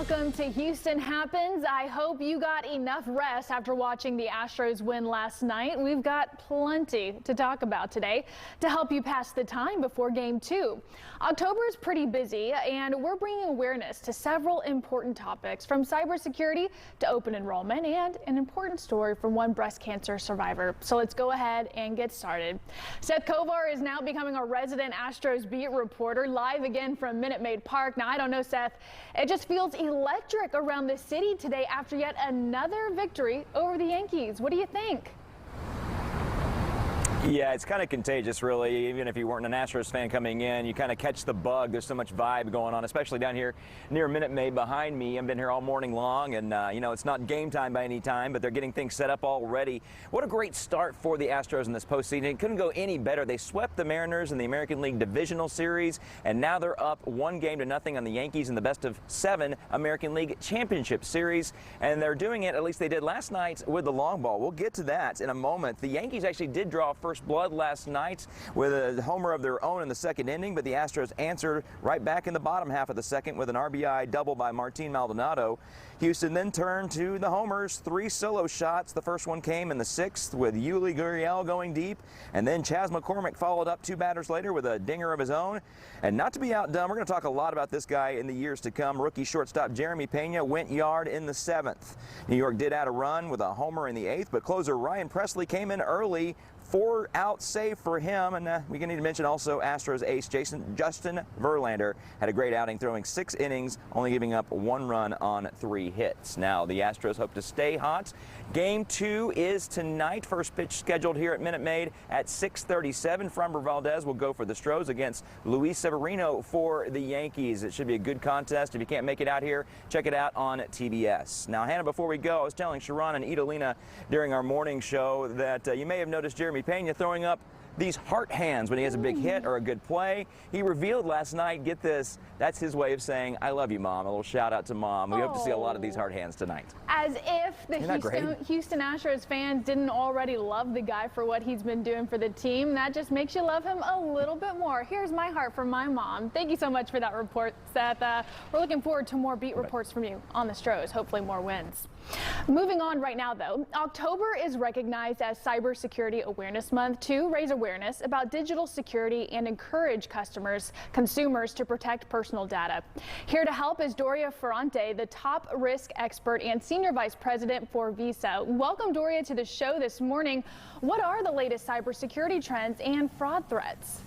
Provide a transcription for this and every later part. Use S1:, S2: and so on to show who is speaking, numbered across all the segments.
S1: Welcome to Houston Happens. I hope you got enough rest after watching the Astros win last night. We've got plenty to talk about today to help you pass the time before Game 2. October is pretty busy, and we're bringing awareness to several important topics, from cybersecurity to open enrollment, and an important story from one breast cancer survivor. So let's go ahead and get started. Seth Kovar is now becoming a resident Astros beat reporter, live again from Minute Maid Park. Now, I don't know, Seth, it just feels electric around the city today after yet another victory over the Yankees. What do you think?
S2: Yeah, it's kind of contagious, really. Even if you weren't an Astros fan coming in, you kind of catch the bug. There's so much vibe going on, especially down here near Minute Maid behind me. I've been here all morning long, and, you know, it's not game time by any time, but they're getting things set up already. What a great start for the Astros in this postseason. It couldn't go any better. They swept the Mariners in the American League Divisional Series, and now they're up 1-0 on the Yankees in the best-of-7 American League Championship Series, and they're doing it, at least they did last night, with the long ball. We'll get to that in a moment. The Yankees actually did draw first blood last night with a homer of their own in the second inning, but the Astros answered right back in the bottom half of the second with an RBI double by Martin Maldonado. Houston then turned to the homers, 3 solo shots. The first one came in the 6th with Yuli Gurriel going deep, and then Chas McCormick followed up 2 batters later with a dinger of his own. And not to be outdone, we're going to talk a lot about this guy in the years to come. Rookie shortstop Jeremy Pena went yard in the 7th. New York did add a run with a homer in the 8th, but closer Ryan Presley came in early. 4-out save for him, and we need to mention also Astros ace Justin Verlander had a great outing, throwing 6 innings, only giving up 1 run on 3 hits. Now the Astros hope to stay hot. Game 2 is tonight. First pitch scheduled here at Minute Maid at 6:37. Framber Valdez will go for the Stros against Luis Severino for the Yankees. It should be a good contest. If you can't make it out here, check it out on TBS. Now, Hannah, before we go, I was telling Sharon and Idolina during our morning show that you may have noticed Jeremy Pena throwing up these heart hands when he has a big hit or a good play. He revealed last night, get this, that's his way of saying, "I love you, Mom." A little shout out to Mom. We hope to see a lot of these heart hands tonight.
S1: As if the Houston Astros fans didn't already love the guy for what he's been doing for the team. That just makes you love him a little bit more. Here's my heart from my mom. Thank you so much for that report, Seth. We're looking forward to more beat reports from you on the Stros. Hopefully more wins. Moving on right now, though, October is recognized as Cybersecurity Awareness Month to raise awareness about digital security and encourage consumers to protect personal data. Here to help is Doria Ferrante, the top risk expert and senior vice president for Visa. Welcome, Doria, to the show this morning. What are the latest cybersecurity trends and fraud threats?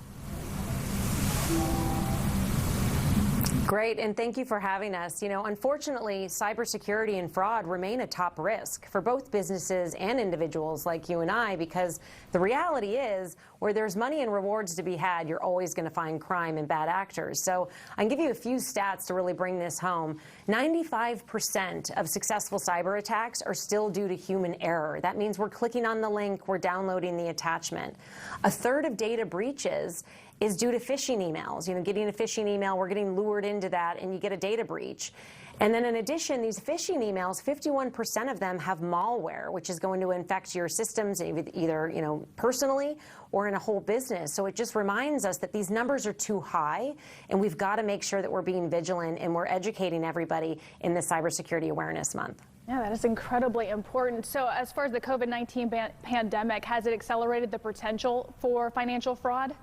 S3: Great, and thank you for having us. You know, unfortunately, cybersecurity and fraud remain a top risk for both businesses and individuals like you and I, because the reality is, where there's money and rewards to be had, you're always going to find crime and bad actors. So I can give you a few stats to really bring this home. 95% of successful cyber attacks are still due to human error. That means we're clicking on the link, we're downloading the attachment. A third of data breaches is due to phishing emails. You know, getting a phishing email, we're getting lured into that, and you get a data breach. And then in addition, these phishing emails, 51% of them have malware, which is going to infect your systems either, you know, personally or in a whole business. So it just reminds us that these numbers are too high, and we've got to make sure that we're being vigilant and we're educating everybody in the Cybersecurity Awareness Month.
S1: Yeah, that is incredibly important. So as far as the COVID-19 pandemic, has it accelerated the potential for financial fraud?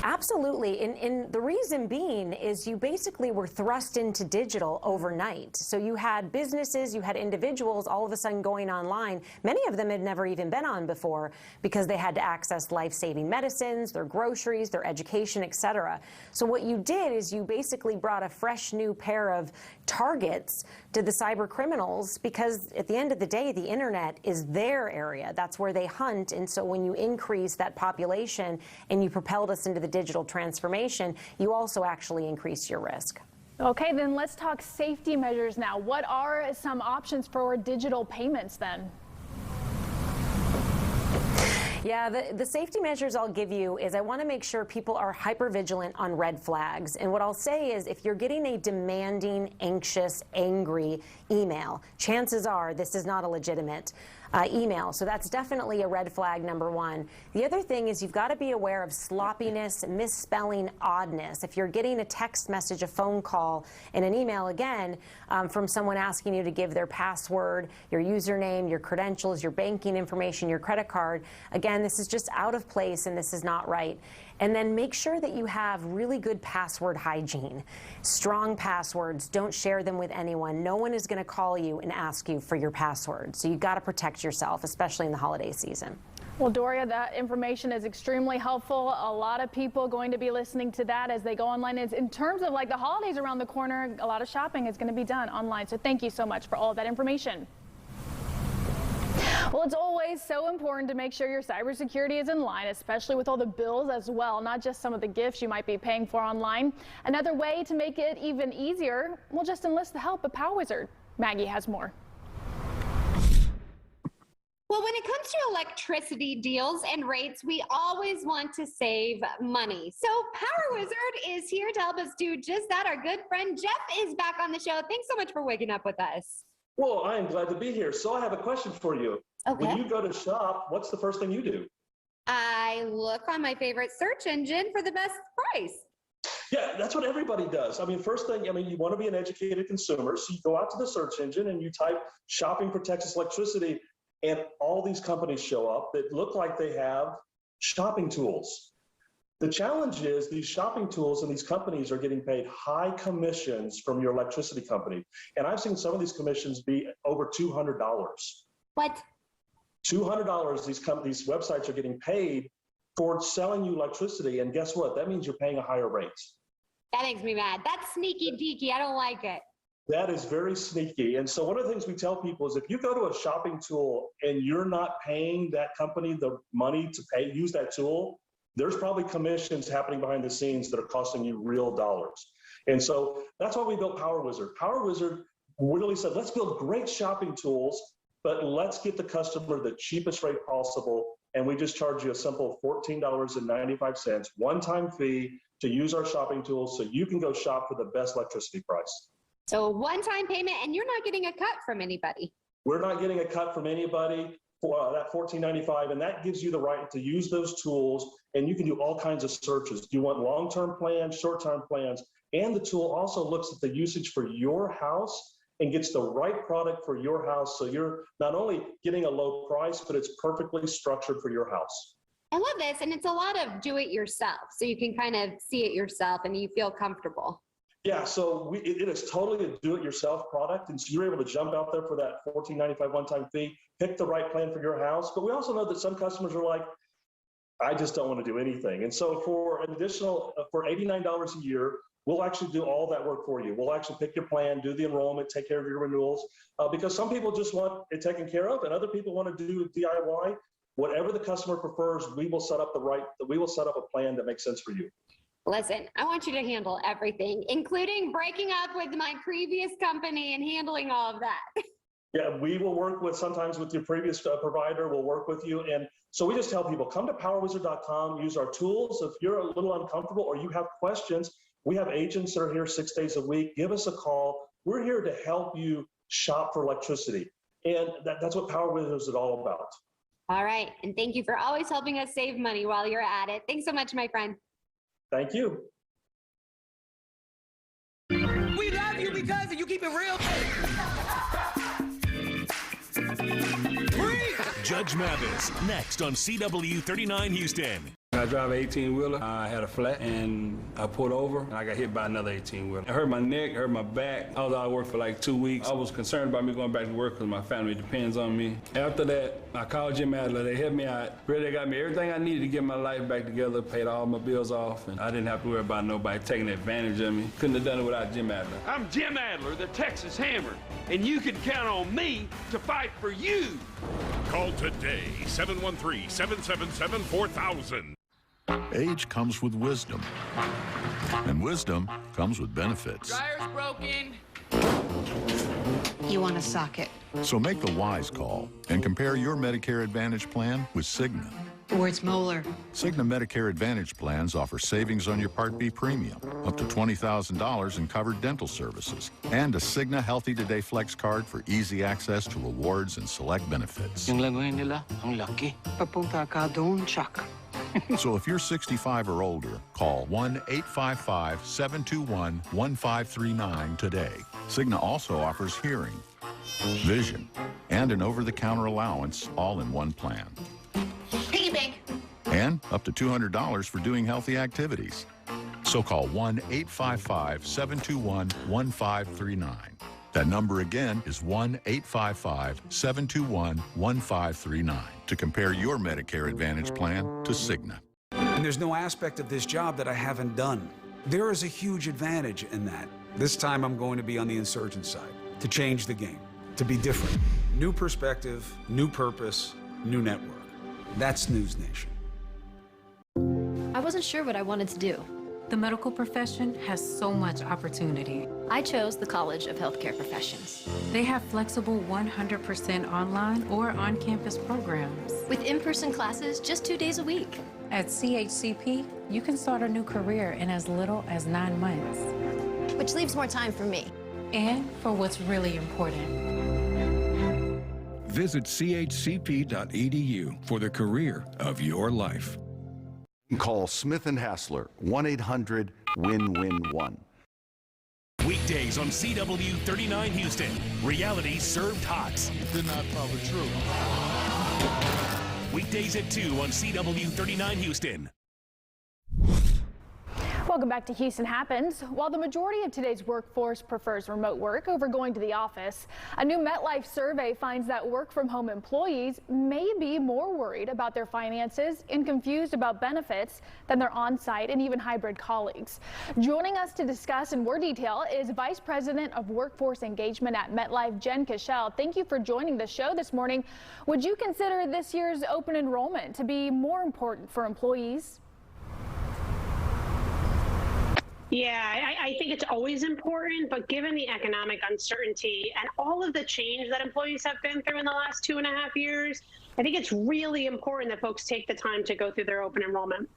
S3: Absolutely, and the reason being is you basically were thrust into digital overnight. So you had businesses, you had individuals all of a sudden going online. Many of them had never even been on before because they had to access life-saving medicines, their groceries, their education, etc. So what you did is you basically brought a fresh new pair of targets to the cyber criminals, because at the end of the day, the internet is their area. That's where they hunt. And so when you increase that population and you propelled us into the digital transformation, you also actually increase your risk.
S1: Okay, then let's talk safety measures now. What are some options for digital payments then?
S3: Yeah, the safety measures I'll give you is I want to make sure people are hyper vigilant on red flags. And what I'll say is if you're getting a demanding, anxious, angry email, chances are this is not a legitimate email. So that's definitely a red flag, number one. The other thing is you've got to be aware of sloppiness, misspelling, oddness. If you're getting a text message, a phone call, and an email again from someone asking you to give their password, your username, your credentials, your banking information, your credit card, again, this is just out of place and this is not right. And then make sure that you have really good password hygiene. Strong passwords, don't share them with anyone. No one is going to call you and ask you for your password. So you've got to protect yourself, especially in the holiday season.
S1: Well, Doria, that information is extremely helpful. A lot of people going to be listening to that as they go online. In terms of like the holidays around the corner, a lot of shopping is going to be done online. So thank you so much for all of that information. Well, it's always so important to make sure your cybersecurity is in line, especially with all the bills as well, not just some of the gifts you might be paying for online. Another way to make it even easier, well, just enlist the help of PowerWizard. Maggie has more.
S4: Well, when it comes to electricity deals and rates, we always want to save money. So PowerWizard is here to help us do just that. Our good friend Jeff is back on the show. Thanks so much for waking up with us.
S5: Well, I am glad to be here. So I have a question for you.
S4: Okay.
S5: When you go to shop, what's the first thing you do?
S4: I look on my favorite search engine for the best price.
S5: Yeah, that's what everybody does. I mean, first thing, you want to be an educated consumer. So you go out to the search engine and you type shopping for Texas electricity, and all these companies show up that look like they have shopping tools. The challenge is these shopping tools and these companies are getting paid high commissions from your electricity company. And I've seen some of these commissions be over $200.
S4: What?
S5: $200 these websites are getting paid for selling you electricity. And guess what? That means you're paying a higher rate.
S4: That makes me mad. That's sneaky deaky. I don't like it.
S5: That is very sneaky. And so one of the things we tell people is if you go to a shopping tool and you're not paying that company the money to use that tool, there's probably commissions happening behind the scenes that are costing you real dollars. And so that's why we built PowerWizard. PowerWizard really said, let's build great shopping tools, but let's get the customer the cheapest rate possible. And we just charge you a simple $14.95 one-time fee to use our shopping tools so you can go shop for the best electricity price.
S4: So one-time payment, and you're not getting a cut from anybody.
S5: We're not getting a cut from anybody for that $14.95, and that gives you the right to use those tools, and you can do all kinds of searches. Do you want long-term plans, short-term plans? And the tool also looks at the usage for your house and gets the right product for your house, so you're not only getting a low price, but it's perfectly structured for your house.
S4: I love this, and it's a lot of do-it-yourself, so you can kind of see it yourself and you feel comfortable.
S5: Yeah, so it is totally a do-it-yourself product, and so you're able to jump out there for that $14.95 one-time fee, pick the right plan for your house. But we also know that some customers are like, I just don't want to do anything. And so for an additional, for $89 a year, we'll actually do all that work for you. We'll actually pick your plan, do the enrollment, take care of your renewals, because some people just want it taken care of, and other people want to do DIY. Whatever the customer prefers, we will set up a plan that makes sense for you.
S4: Listen, I want you to handle everything, including breaking up with my previous company and handling all of that.
S5: Yeah, we will work sometimes with your previous provider, we'll work with you. And so we just tell people, come to PowerWizard.com, use our tools. If you're a little uncomfortable or you have questions, we have agents that are here 6 days a week. Give us a call. We're here to help you shop for electricity. And that's what PowerWizard is all about.
S4: All right. And thank you for always helping us save money while you're at it. Thanks so much, my friend.
S5: Thank you.
S6: We love you because you keep it real.
S7: Judge Mathis, next on CW 39 Houston.
S8: I drive an 18-wheeler. I had a flat, and I pulled over, and I got hit by another 18-wheeler. I hurt my neck, hurt my back. I was out of work for like 2 weeks. I was concerned about me going back to work because my family depends on me. After that, I called Jim Adler. They helped me out. Really got me everything I needed to get my life back together, paid all my bills off, and I didn't have to worry about nobody taking advantage of me. Couldn't have done it without Jim Adler.
S6: I'm Jim Adler, the Texas Hammer, and you can count on me to fight for you.
S7: Call today, 713-777-4000.
S9: Age comes with wisdom, and wisdom comes with benefits.
S6: Dryer's broken.
S10: You want a socket.
S9: So make the wise call and compare your Medicare Advantage plan with Cigna.
S10: Or it's molar.
S9: Cigna Medicare Advantage plans offer savings on your Part B premium, up to $20,000 in covered dental services, and a Cigna Healthy Today Flex card for easy access to rewards and select benefits.
S10: Yung langoy nila, ang laki. Papunta ka doon, Chuck.
S9: So if you're 65 or older, call 1-855-721-1539 today. Cigna also offers hearing, vision, and an over-the-counter allowance all in one plan.
S10: Piggy bank.
S9: And up to $200 for doing healthy activities. So call 1-855-721-1539. That number again is 1-855-721-1539 to compare your Medicare Advantage plan to Cigna.
S11: And there's no aspect of this job that I haven't done. There is a huge advantage in that. This time I'm going to be on the insurgent side, to change the game, to be different. New perspective, new purpose, new network. That's News Nation.
S12: I wasn't sure what I wanted to do.
S13: The medical profession has so much opportunity.
S12: I chose the College of Healthcare Professions.
S13: They have flexible 100% online or on-campus programs.
S12: With in-person classes just 2 days a week.
S13: At CHCP, you can start a new career in as little as 9 months.
S12: Which leaves more time for me.
S13: And for what's really important.
S14: Visit chcp.edu for the career of your life.
S15: Call Smith & Hassler, 1-800-WIN-WIN-1.
S7: Weekdays on CW39 Houston. Reality served hot.
S16: Did not tell the truth.
S7: Weekdays at 2 on CW39 Houston.
S1: Welcome back to Houston Happens. While the majority of today's workforce prefers remote work over going to the office, a new MetLife survey finds that work-from-home employees may be more worried about their finances and confused about benefits than their on-site and even hybrid colleagues. Joining us to discuss in more detail is Vice President of Workforce Engagement at MetLife, Jen Cashel. Thank you for joining the show this morning. Would you consider this year's open enrollment to be more important for employees?
S17: Yeah, I think it's always important, but given the economic uncertainty and all of the change that employees have been through in the last 2.5 years, I think it's really important that folks take the time to go through their open enrollment.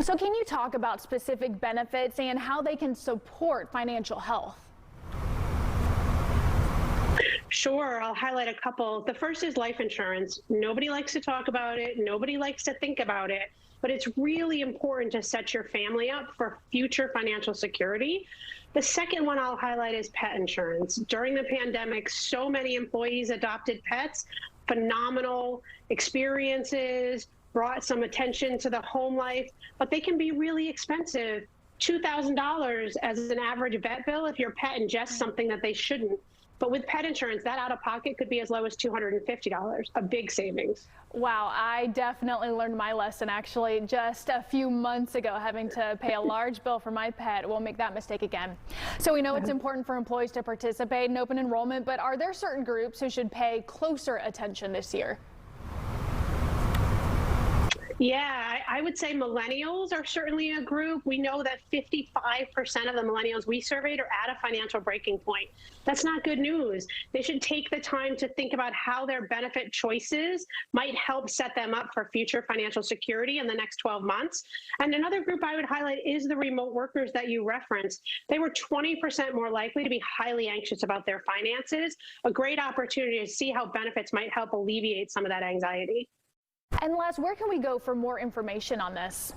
S1: So can you talk about specific benefits and how they can support financial health?
S17: Sure, I'll highlight a couple. The first is life insurance. Nobody likes to talk about it. Nobody likes to think about it. But it's really important to set your family up for future financial security. The second one I'll highlight is pet insurance. During the pandemic, so many employees adopted pets, phenomenal experiences, brought some attention to the home life, but they can be really expensive. $2,000 as an average vet bill if your pet ingests something that they shouldn't. But with pet insurance, that out-of-pocket could be as low as $250, a big savings.
S1: Wow, I definitely learned my lesson actually just a few months ago, having to pay a large bill for my pet. Won't make that mistake again. So we know it's important for employees to participate in open enrollment, but are there certain groups who should pay closer attention this year?
S17: Yeah, I would say millennials are certainly a group. We know that 55% of the millennials we surveyed are at a financial breaking point. That's not good news. They should take the time to think about how their benefit choices might help set them up for future financial security in the next 12 months. And another group I would highlight is the remote workers that you referenced. They were 20% more likely to be highly anxious about their finances. A great opportunity to see how benefits might help alleviate some of that anxiety.
S1: And last, where can we go for more information on this?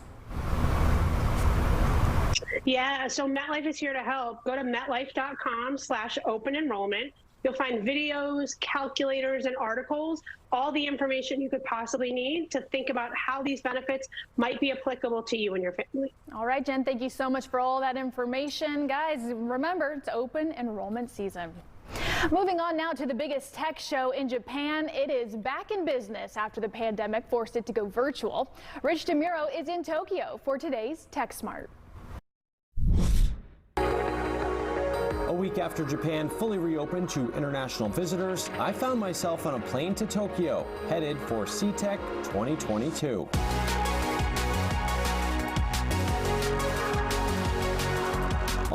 S17: Yeah, so MetLife is here to help. Go to metlife.com/open enrollment. You'll find videos, calculators, and articles, all the information you could possibly need to think about how these benefits might be applicable to you and your family.
S1: All right, Jen, thank you so much for all that information. Guys, remember, it's open enrollment season. Moving on now to the biggest tech show in Japan. It is back in business after the pandemic forced it to go virtual. Rich DeMuro is in Tokyo for today's Tech Smart.
S18: A week after Japan fully reopened to international visitors, I found myself on a plane to Tokyo, headed for CTech 2022.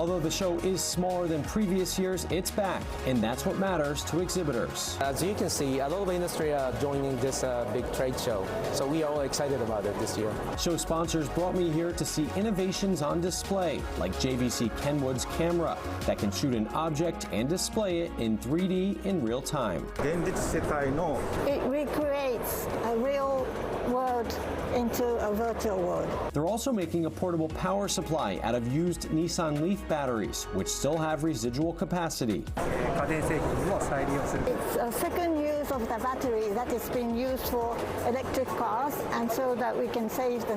S18: Although the show is smaller than previous years, it's back, and that's what matters to exhibitors.
S16: As you can see, a lot of industry are joining this big trade show, so we are all excited about it this year.
S18: Show sponsors brought me here to see innovations on display, like JVC Kenwood's camera that can shoot an object and display it in 3D in real time.
S19: It recreates a real world into a virtual world.
S18: They're also making a portable power supply out of used Nissan Leaf batteries, which still have residual capacity.
S19: It's a second use of the battery that is being used for electric cars, and so that we can save the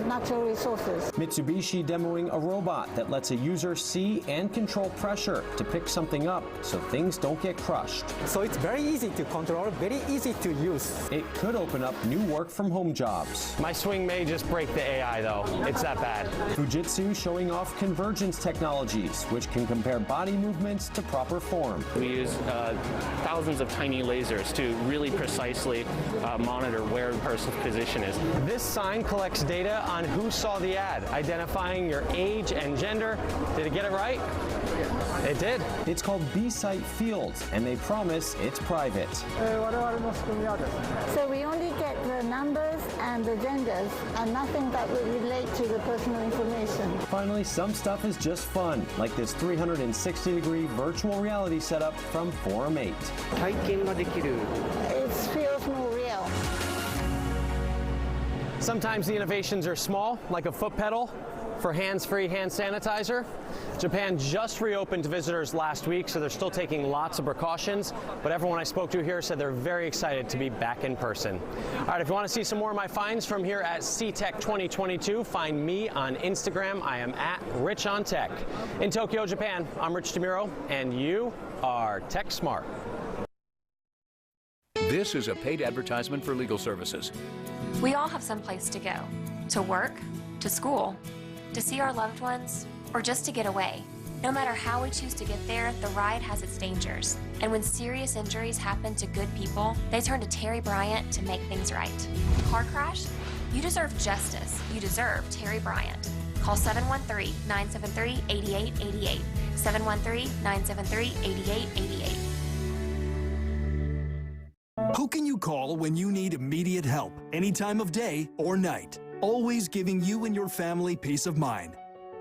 S19: natural resources.
S18: Mitsubishi demoing a robot that lets a user see and control pressure to pick something up so things don't get crushed.
S16: So it's very easy to control, very easy to use.
S18: It could open up new work from home jobs.
S16: My swing may just break the AI though. It's that bad.
S18: Fujitsu showing off convergence technologies, which can compare body movements to proper form.
S20: We use thousands of tiny lasers to really precisely monitor where a person's position is.
S16: This sign collects data on who saw the ad, identifying your age and gender. Did it get it right? It did.
S18: It's called B-Site Fields, and they promise it's private.
S19: So we only get the numbers and the genders, and nothing that would relate to the personal information.
S18: Finally, some stuff is just fun, like this 360-degree virtual reality setup from Forum 8.
S19: It feels more real.
S16: Sometimes the innovations are small, like a foot pedal for hands-free hand sanitizer. Japan just reopened to visitors last week, so they're still taking lots of precautions, but everyone I spoke to here said they're very excited to be back in person. All right, if you want to see some more of my finds from here at CTech 2022, find me on Instagram. I am at RichOnTech. In Tokyo, Japan, I'm Rich DeMuro, and you are Tech Smart.
S21: This is a paid advertisement for legal services.
S22: We all have some place to go, to work, to school, to see our loved ones, or just to get away. No matter how we choose to get there, the ride has its dangers. And when serious injuries happen to good people, they turn to Terry Bryant to make things right. Car crash? You deserve justice. You deserve Terry Bryant. Call 713-973-8888. 713-973-8888.
S23: Who can you call when you need immediate help, any time of day or night? Always giving you and your family peace of mind.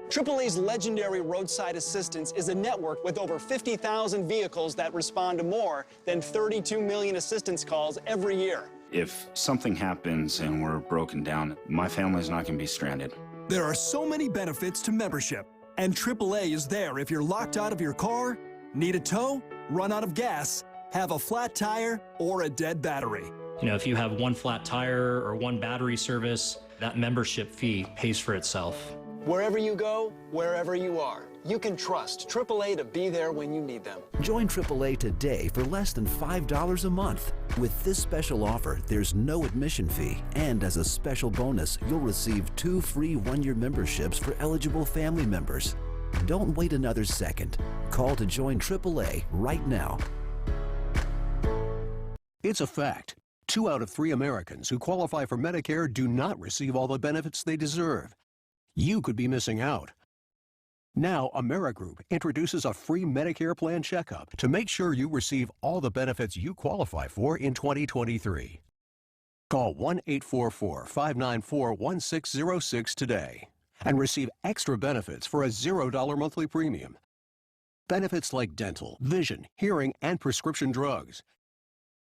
S24: AAA's legendary roadside assistance is a network with over 50,000 vehicles that respond to more than 32 million assistance calls every year.
S25: If something happens and we're broken down, my family's not going to be stranded.
S23: There are so many benefits to membership, and AAA is there if you're locked out of your car, need a tow, run out of gas, have a flat tire, or a dead battery.
S26: You know, if you have one flat tire or one battery service, that membership fee pays for itself.
S24: Wherever you go, wherever you are, you can trust AAA to be there when you need them.
S27: Join AAA today for less than $5 a month. With this special offer, there's no admission fee, and as a special bonus, you'll receive 2 free one-year memberships for eligible family members. Don't wait another second. Call to join AAA right now.
S28: It's a fact. 2 out of 3 Americans who qualify for Medicare do not receive all the benefits they deserve. You could be missing out. Now, Amerigroup introduces a free Medicare plan checkup to make sure you receive all the benefits you qualify for in 2023. Call 1-844-594-1606 today and receive extra benefits for a $0 monthly premium. Benefits like dental, vision, hearing, and prescription drugs.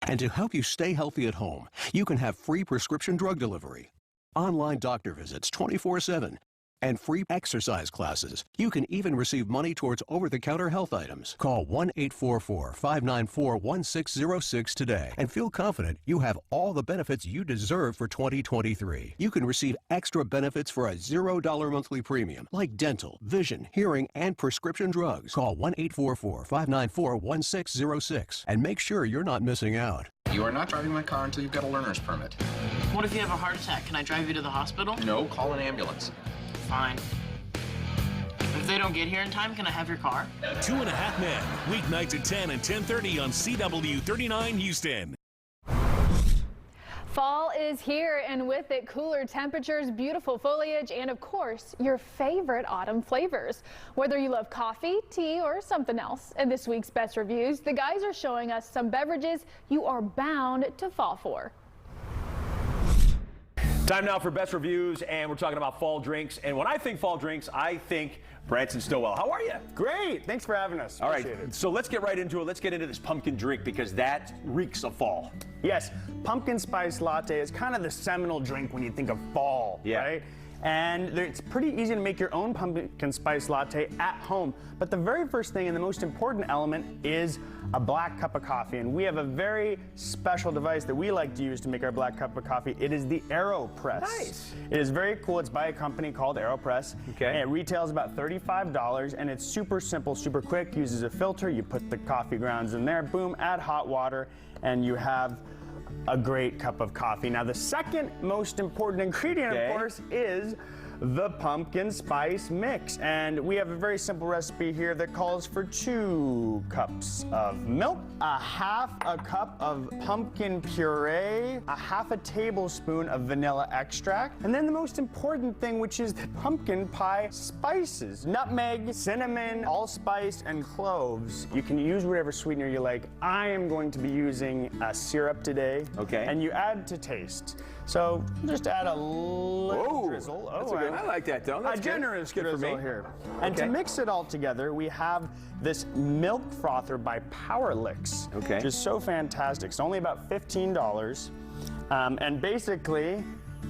S28: And to help you stay healthy at home, you can have free prescription drug delivery, online doctor visits 24/7, and free exercise classes. You can even receive money towards over-the-counter health items. Call 1-844-594-1606 today and feel confident you have all the benefits you deserve for 2023. You can receive extra benefits for a $0 monthly premium, like dental, vision, hearing, and prescription drugs. Call 1-844-594-1606 and make sure you're not missing out.
S29: You are not driving my car until you've got a learner's permit.
S30: What if you have a heart attack? Can I drive you to the hospital?
S29: No, call an ambulance.
S30: Fine. If they don't get here in time, can I have your car?
S7: 2.5 Men, weeknights at 10 and 10:30 on CW39 Houston.
S1: Fall is here, and with it, cooler temperatures, beautiful foliage, and of course, your favorite autumn flavors. Whether you love coffee, tea, or something else, in this week's Best Reviews, the guys are showing us some beverages you are bound to fall for.
S2: Time now for Best Reviews, and we're talking about fall drinks. And when I think fall drinks, I think Branson Stowell. How are you?
S3: Great. Thanks for having us.
S2: All right. So let's get right into it. Let's get into this pumpkin drink because that reeks of fall.
S3: Yes. Pumpkin spice latte is kind of the seminal drink when you think of fall, right? And it's pretty easy to make your own pumpkin spice latte at home. But the very first thing and the most important element is a black cup of coffee. And we have a very special device that we like to use to make our black cup of coffee. It is the AeroPress. Nice. It is very cool. It's by a company called AeroPress. Okay. And it retails about $35, and it's super simple, super quick. Uses a filter. You put the coffee grounds in there, boom, add hot water, and you have a great cup of coffee. Now, the second most important ingredient, of course, is the pumpkin spice mix. And we have a very simple recipe here that calls for 2 cups of milk, a half a cup of pumpkin puree, a half a tablespoon of vanilla extract, and then the most important thing, which is the pumpkin pie spices: nutmeg, cinnamon, allspice, and cloves. You can use whatever sweetener you like. I am going to be using a syrup today. Okay. And you add to taste. So just add a little drizzle.
S2: That's good. I like that, though. That's
S3: a generous
S2: good for me.
S3: drizzle here. And to mix it all together, we have this milk frother by Powerlix, which is so fantastic. It's only about $15. And basically,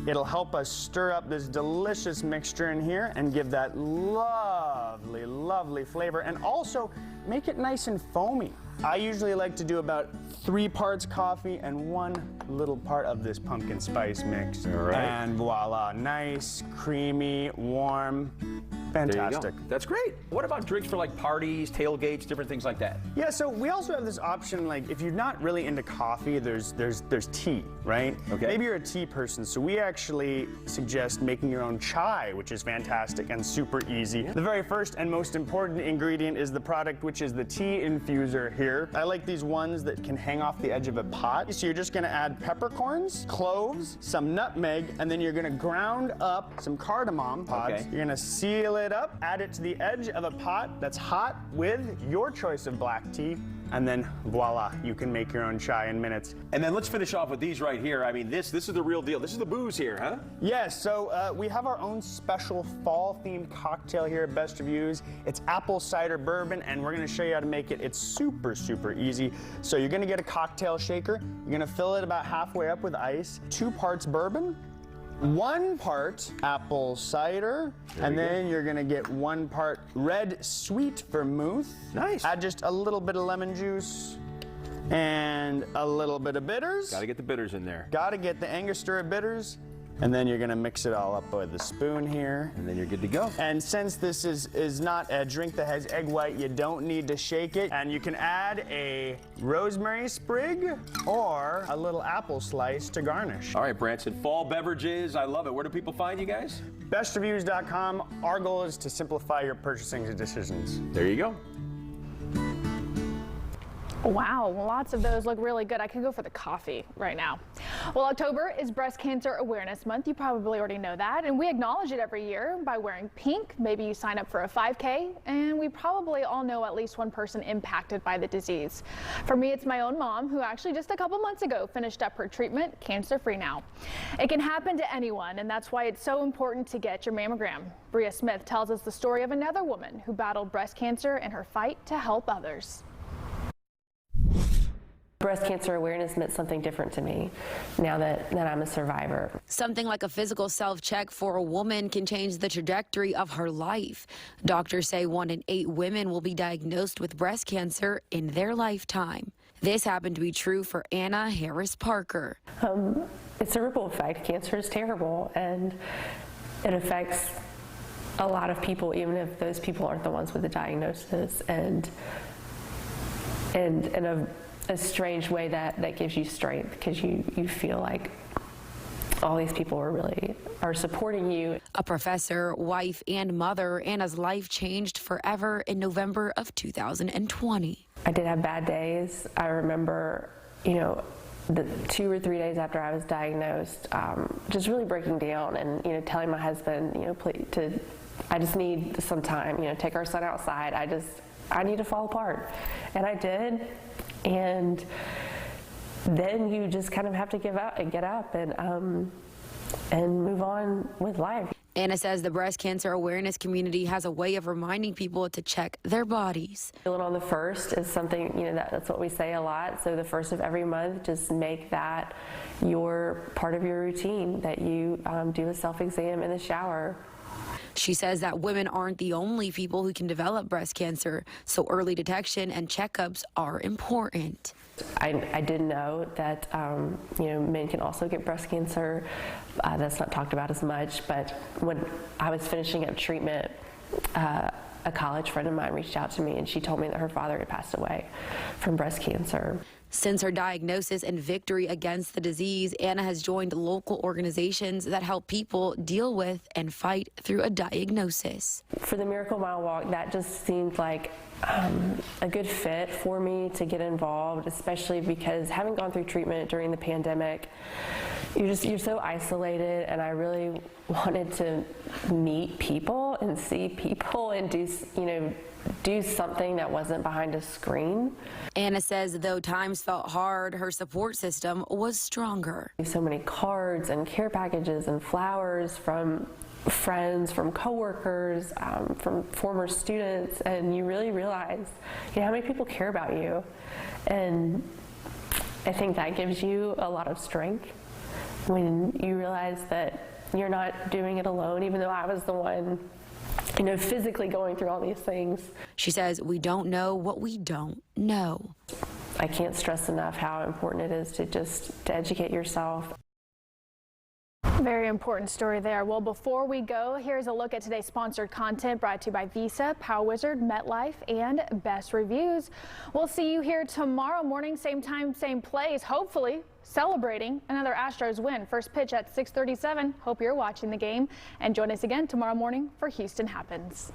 S3: it'll help us stir up this delicious mixture in here and give that lovely, lovely flavor, and also make it nice and foamy. I usually like to do about 3 parts coffee and 1 little part of this pumpkin spice mix. All right. And voila, nice, creamy, warm, fantastic.
S2: There you go. That's great. What about drinks for like parties, tailgates, different things like that?
S3: Yeah, so we also have this option, like if you're not really into coffee, there's tea, right? Okay. Maybe you're a tea person, so we actually suggest making your own chai, which is fantastic and super easy. The very first and most important ingredient is the product, which is the tea infuser here. I like these ones that can hang off the edge of a pot. So you're just gonna add peppercorns, cloves, some nutmeg, and then you're gonna ground up some cardamom pods. You're gonna seal it up, add it to the edge of a pot that's hot with your choice of black tea, and then voila, you can make your own chai in minutes.
S2: And then let's finish off with these right here. I mean, this is the real deal. This is the booze here, huh?
S3: Yes, so we have our own special fall-themed cocktail here at Best Reviews. It's apple cider bourbon, and we're gonna show you how to make it. It's super, super easy. So you're gonna get a cocktail shaker. You're gonna fill it about halfway up with ice, 2 parts bourbon, 1 part apple cider, and then you're gonna get 1 part red sweet vermouth. Nice. Add just a little bit of lemon juice and a little bit of bitters.
S2: Gotta get the bitters in there.
S3: Gotta get the Angostura bitters. And then you're gonna mix it all up with a spoon here.
S2: And then you're good to go.
S3: And since this is not a drink that has egg white, you don't need to shake it. And you can add a rosemary sprig or a little apple slice to garnish.
S2: All right, Branson, fall beverages, I love it. Where do people find you guys?
S3: BestReviews.com. Our goal is to simplify your purchasing decisions.
S2: There you go.
S1: Wow, lots of those look really good. I could go for the coffee right now. Well, October is Breast Cancer Awareness Month. You probably already know that. And we acknowledge it every year by wearing pink. Maybe you sign up for a 5K. And we probably all know at least one person impacted by the disease. For me, it's my own mom, who actually just a couple months ago finished up her treatment, cancer-free now. It can happen to anyone, and that's why it's so important to get your mammogram. Bria Smith tells us the story of another woman who battled breast cancer in her fight to help others.
S4: Breast cancer awareness meant something different to me now that I'm a survivor.
S5: Something like a physical self-check for a woman can change the trajectory of her life. Doctors say 1 in 8 women will be diagnosed with breast cancer in their lifetime. This happened to be true for Anna Harris Parker.
S4: It's a ripple effect. Cancer is terrible, and it affects a lot of people, even if those people aren't the ones with the diagnosis, and in a strange way that gives you strength, because you feel like all these people are supporting you.
S5: A professor, wife, and mother, Anna's life changed forever in November of 2020.
S4: I did have bad days. I remember, the 2 or 3 days after I was diagnosed, just really breaking down and, telling my husband, I just need some time, take our son outside. I need to fall apart. And I did. And then you just kind of have to give up and get up and move on with life.
S5: Anna says the breast cancer awareness community has a way of reminding people to check their bodies.
S4: Feeling on the first is something, that's what we say a lot. So the first of every month, just make that your part of your routine, that you do a self-exam in the shower.
S5: She says that women aren't the only people who can develop breast cancer, so early detection and checkups are important.
S4: I did know that men can also get breast cancer. That's not talked about as much, but when I was finishing up treatment, a college friend of mine reached out to me and she told me that her father had passed away from breast cancer.
S5: Since her diagnosis and victory against the disease, Anna has joined local organizations that help people deal with and fight through a diagnosis.
S4: For the Miracle Mile Walk, that just seemed like a good fit for me to get involved, especially because having gone through treatment during the pandemic, you're so isolated, and I really wanted to meet people and see people and do something that wasn't behind a screen.
S5: Anna says though times felt hard, her support system was stronger.
S4: So many cards and care packages and flowers from friends, from coworkers, from former students, and you really realize how many people care about you. And I think that gives you a lot of strength when you realize that you're not doing it alone, even though I was the one physically going through all these things.
S5: She says we don't know what we don't know.
S4: I can't stress enough how important it is to educate yourself.
S1: Very important story there. Well, before we go, here's a look at today's sponsored content brought to you by Visa, Power Wizard, MetLife, and Best Reviews. We'll see you here tomorrow morning, same time, same place, hopefully celebrating another Astros win. First pitch at 6:37. Hope you're watching the game, and join us again tomorrow morning for Houston Happens.